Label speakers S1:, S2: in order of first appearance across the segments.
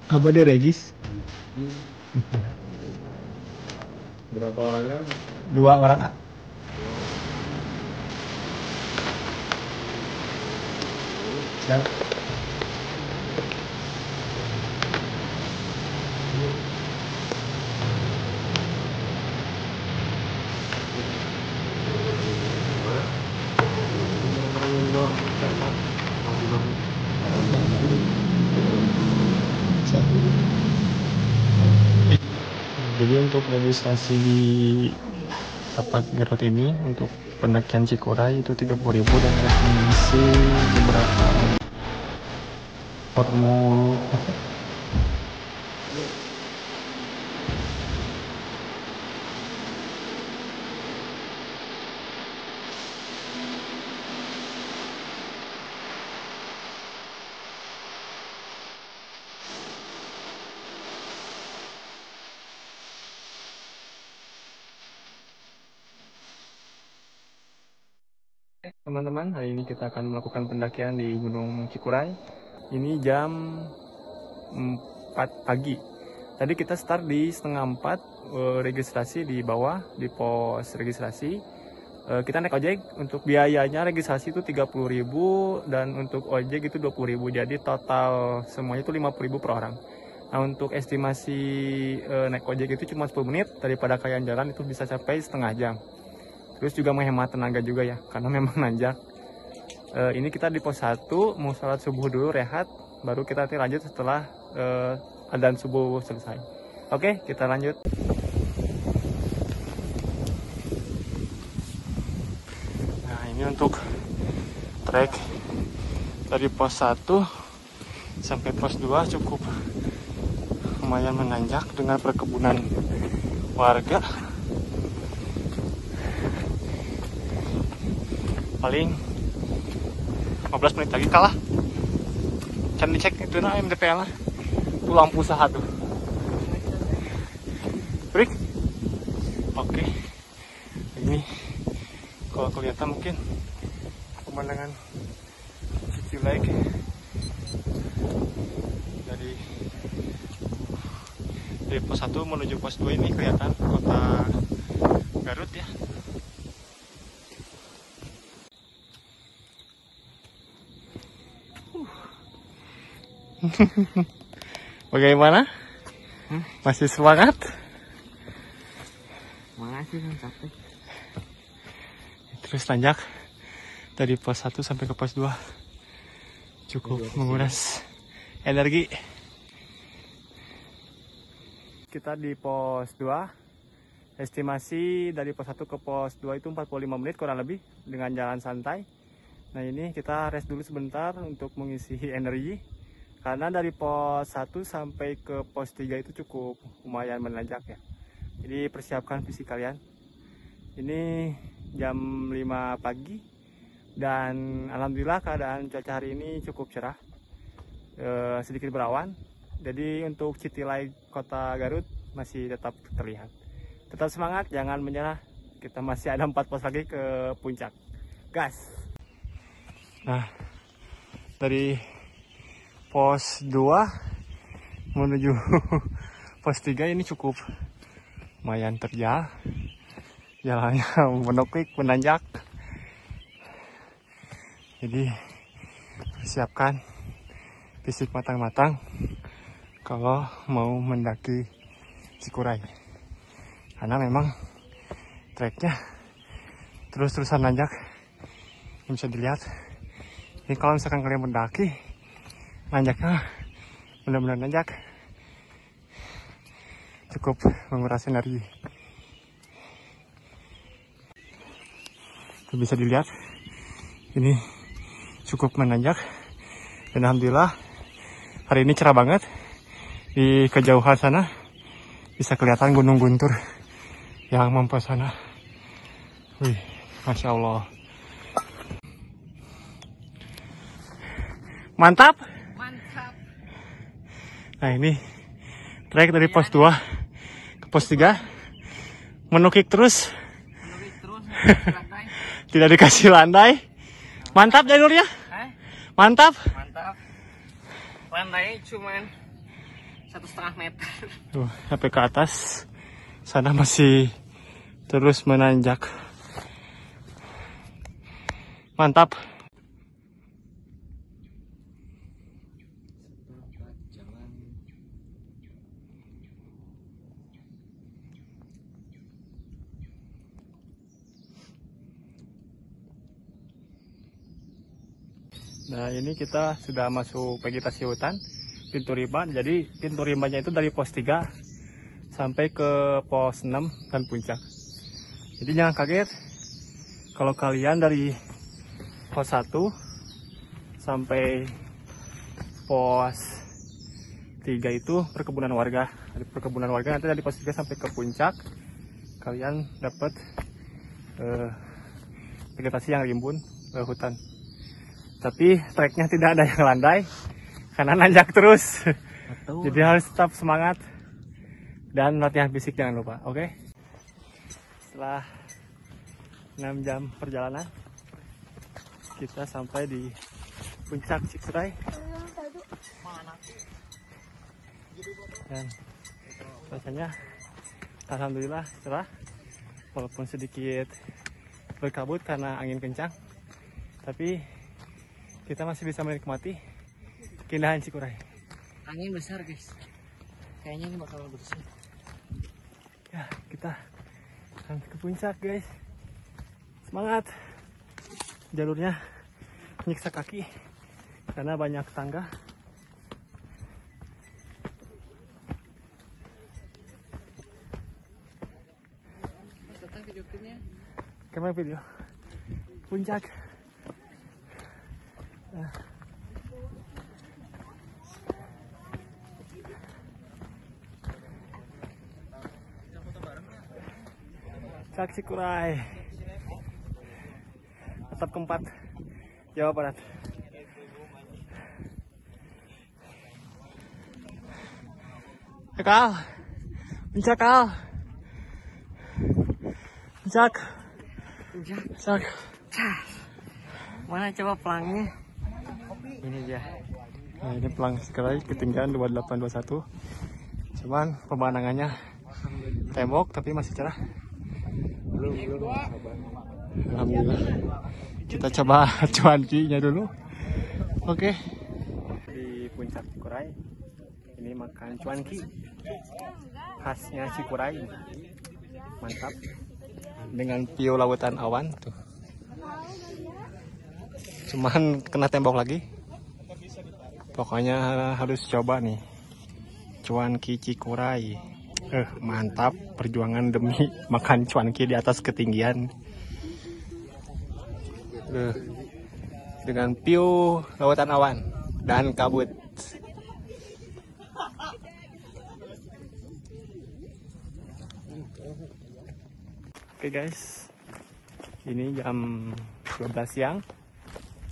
S1: Apa deh Regis?
S2: Berapa orang?
S1: 2 orang. Dan
S2: Jadi untuk registrasi di tempat Garut ini untuk pendakian Cikuray itu 30.000 dan harus mengisi beberapa formulir. Teman-teman, hari ini kita akan melakukan pendakian di Gunung Cikuray. Ini jam 4 pagi. Tadi kita start di setengah 4, registrasi di bawah di pos registrasi. Kita naik ojek, untuk biayanya registrasi itu 30.000 dan untuk ojek itu 20.000. Jadi total semuanya itu 50.000 per orang. Nah, untuk estimasi naik ojek itu cuma 10 menit, daripada kalian jalan itu bisa sampai setengah jam. Terus juga menghemat tenaga juga ya, karena memang nanjak. Ini kita di pos 1, mau sholat subuh dulu, rehat, baru kita nanti lanjut setelah adzan subuh selesai. Oke, kita lanjut. Nah, ini untuk trek dari pos 1 sampai pos 2 cukup lumayan menanjak dengan perkebunan warga. Paling 15 menit lagi kalah. Can dicek itu nah MTPL lah. Itu lampu saha tuh. Break. Oke. Ini kalau kelihatan mungkin pemandangan Cikuray dari pos 1 menuju pos 2 ini kelihatan kota Garut ya. Bagaimana? Masih semangat?
S1: makasih kan capek.
S2: Terus tanjak dari pos 1 sampai ke pos 2 cukup menguras energi. Kita di pos 2, estimasi dari pos 1 ke pos 2 itu 45 menit kurang lebih dengan jalan santai. Nah, ini kita rest dulu sebentar untuk mengisi energi, karena dari pos 1 sampai ke pos 3 itu cukup lumayan menanjak ya. Jadi persiapkan fisik kalian. Ini jam 5 pagi dan alhamdulillah keadaan cuaca hari ini cukup cerah, sedikit berawan. Jadi untuk Cikuray kota Garut masih tetap terlihat. Tetap semangat, jangan menyerah. Kita masih ada 4 pos lagi ke puncak. Gas! Nah, dari pos 2 menuju pos 3 ini cukup lumayan terjal. Jalannya menukik, menanjak. Jadi persiapkan fisik matang-matang kalau mau mendaki Cikuray. Karena memang treknya terus-terusan nanjak. Yang bisa dilihat Ini kalau misalkan kalian mendaki, nanjaknya benar-benar nanjak, cukup menguras energi. Bisa dilihat ini cukup menanjak, dan alhamdulillah hari ini cerah banget. Di kejauhan sana bisa kelihatan Gunung Guntur yang mempesona. Wih, masya Allah, mantap. Nah, ini trek dari pos 2 ke pos 3, menukik terus. Tidak dikasih landai. Mantap jalurnya. Mantap.
S3: Mantap. Landai cuman 1,5 meter.
S2: Sampai ke atas. Sana masih terus menanjak. Mantap. Nah, ini kita sudah masuk vegetasi hutan, pintu rimba. Jadi pintu rimbanya itu dari pos 3 sampai ke pos 6 dan puncak. Jadi jangan kaget kalau kalian dari pos 1 sampai pos 3 itu perkebunan warga. Dari perkebunan warga nanti dari pos 3 sampai ke puncak kalian dapat vegetasi yang rimbun, hutan. Tapi treknya tidak ada yang landai karena nanjak terus. Betul. Jadi harus tetap semangat dan latihan fisik jangan lupa. Oke? Setelah 6 jam perjalanan kita sampai di puncak Cikuray. Dan rasanya alhamdulillah cerah, walaupun sedikit berkabut karena angin kencang, tapi kita masih bisa menikmati keindahan Cikuray.
S3: Angin besar guys, kayaknya ini bakal bersih.
S2: Ya, kita akan ke puncak guys. Semangat. Jalurnya menyiksa kaki karena banyak tangga. Kamera video puncak. Puncak Cikuray, atap keempat Jawa Barat. Kal, puncak Kal, puncak.
S3: Mana coba pelangnya? Ini dia.
S2: Nah, ini pelang Cikuray ketinggian 2821. Cuman pemandangannya tembok tapi masih cerah. Alhamdulillah. Kita coba cuankinya dulu. Oke. Di puncak Cikuray ini makan cuanki khasnya Cikuray. Mantap. Dengan view lautan awan tuh. Cuman kena tembok lagi. Pokoknya harus coba nih cuanki Cikuray. Mantap, perjuangan demi makan cuanki di atas ketinggian. Dengan view lautan awan dan kabut. Oke guys, ini jam 12 siang.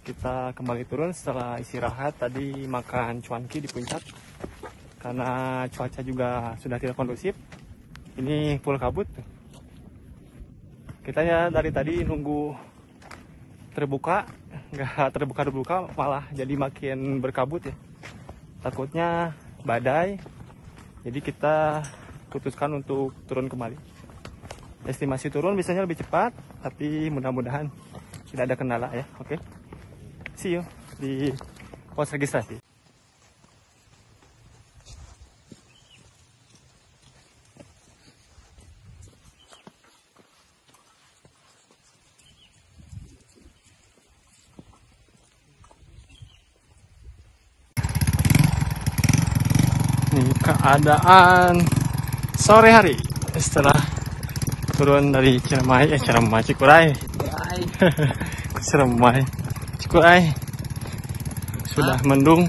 S2: Kita kembali turun setelah istirahat tadi makan cuanki di puncak. Karena cuaca juga sudah tidak kondusif, ini full kabut. Kita ya dari tadi nunggu terbuka, nggak terbuka malah jadi makin berkabut ya. Takutnya badai, jadi kita putuskan untuk turun kembali. Estimasi turun biasanya lebih cepat, tapi mudah-mudahan tidak ada kendala ya. Oke, see you di pos registrasi. keadaan sore hari setelah turun dari Ciremai, Cikuray. Ciremai, Cikuray sudah mendung.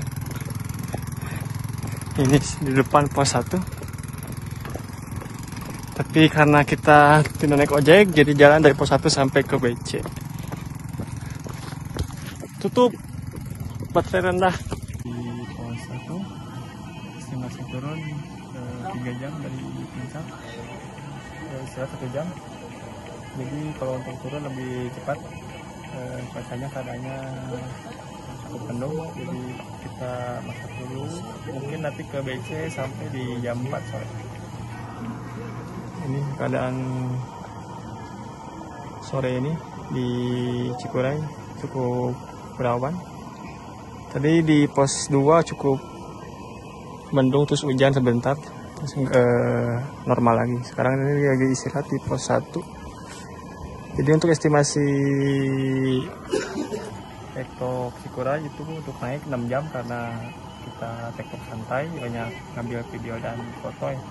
S2: Ini di depan pos 1. Tapi karena kita tidak naik ojek, jadi jalan dari pos 1 sampai ke BC. Tutup baterai rendah. Di pos 1 estimasi turun 3 jam dari puncak, istirahat 1 jam. Jadi kalau untuk turun lebih cepat, cuacanya keadaannya cukup mendung, jadi kita masak dulu. Mungkin nanti ke BC sampai di jam 4 sore. Ini keadaan sore ini di Cikuray cukup berawan. Tadi di pos 2 cukup mendung terus hujan sebentar, terus normal lagi. Sekarang ini lagi istirahat di pos 1. Jadi untuk estimasi tektok Cikuray itu untuk naik 6 jam karena kita tektok santai, banyak ngambil video dan foto ya.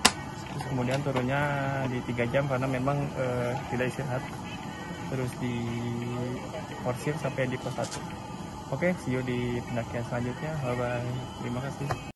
S2: Terus kemudian turunnya di 3 jam karena memang tidak istirahat, terus di porsir sampai di pos 1. Oke, see you di pendakian selanjutnya. Bye bye. Terima kasih.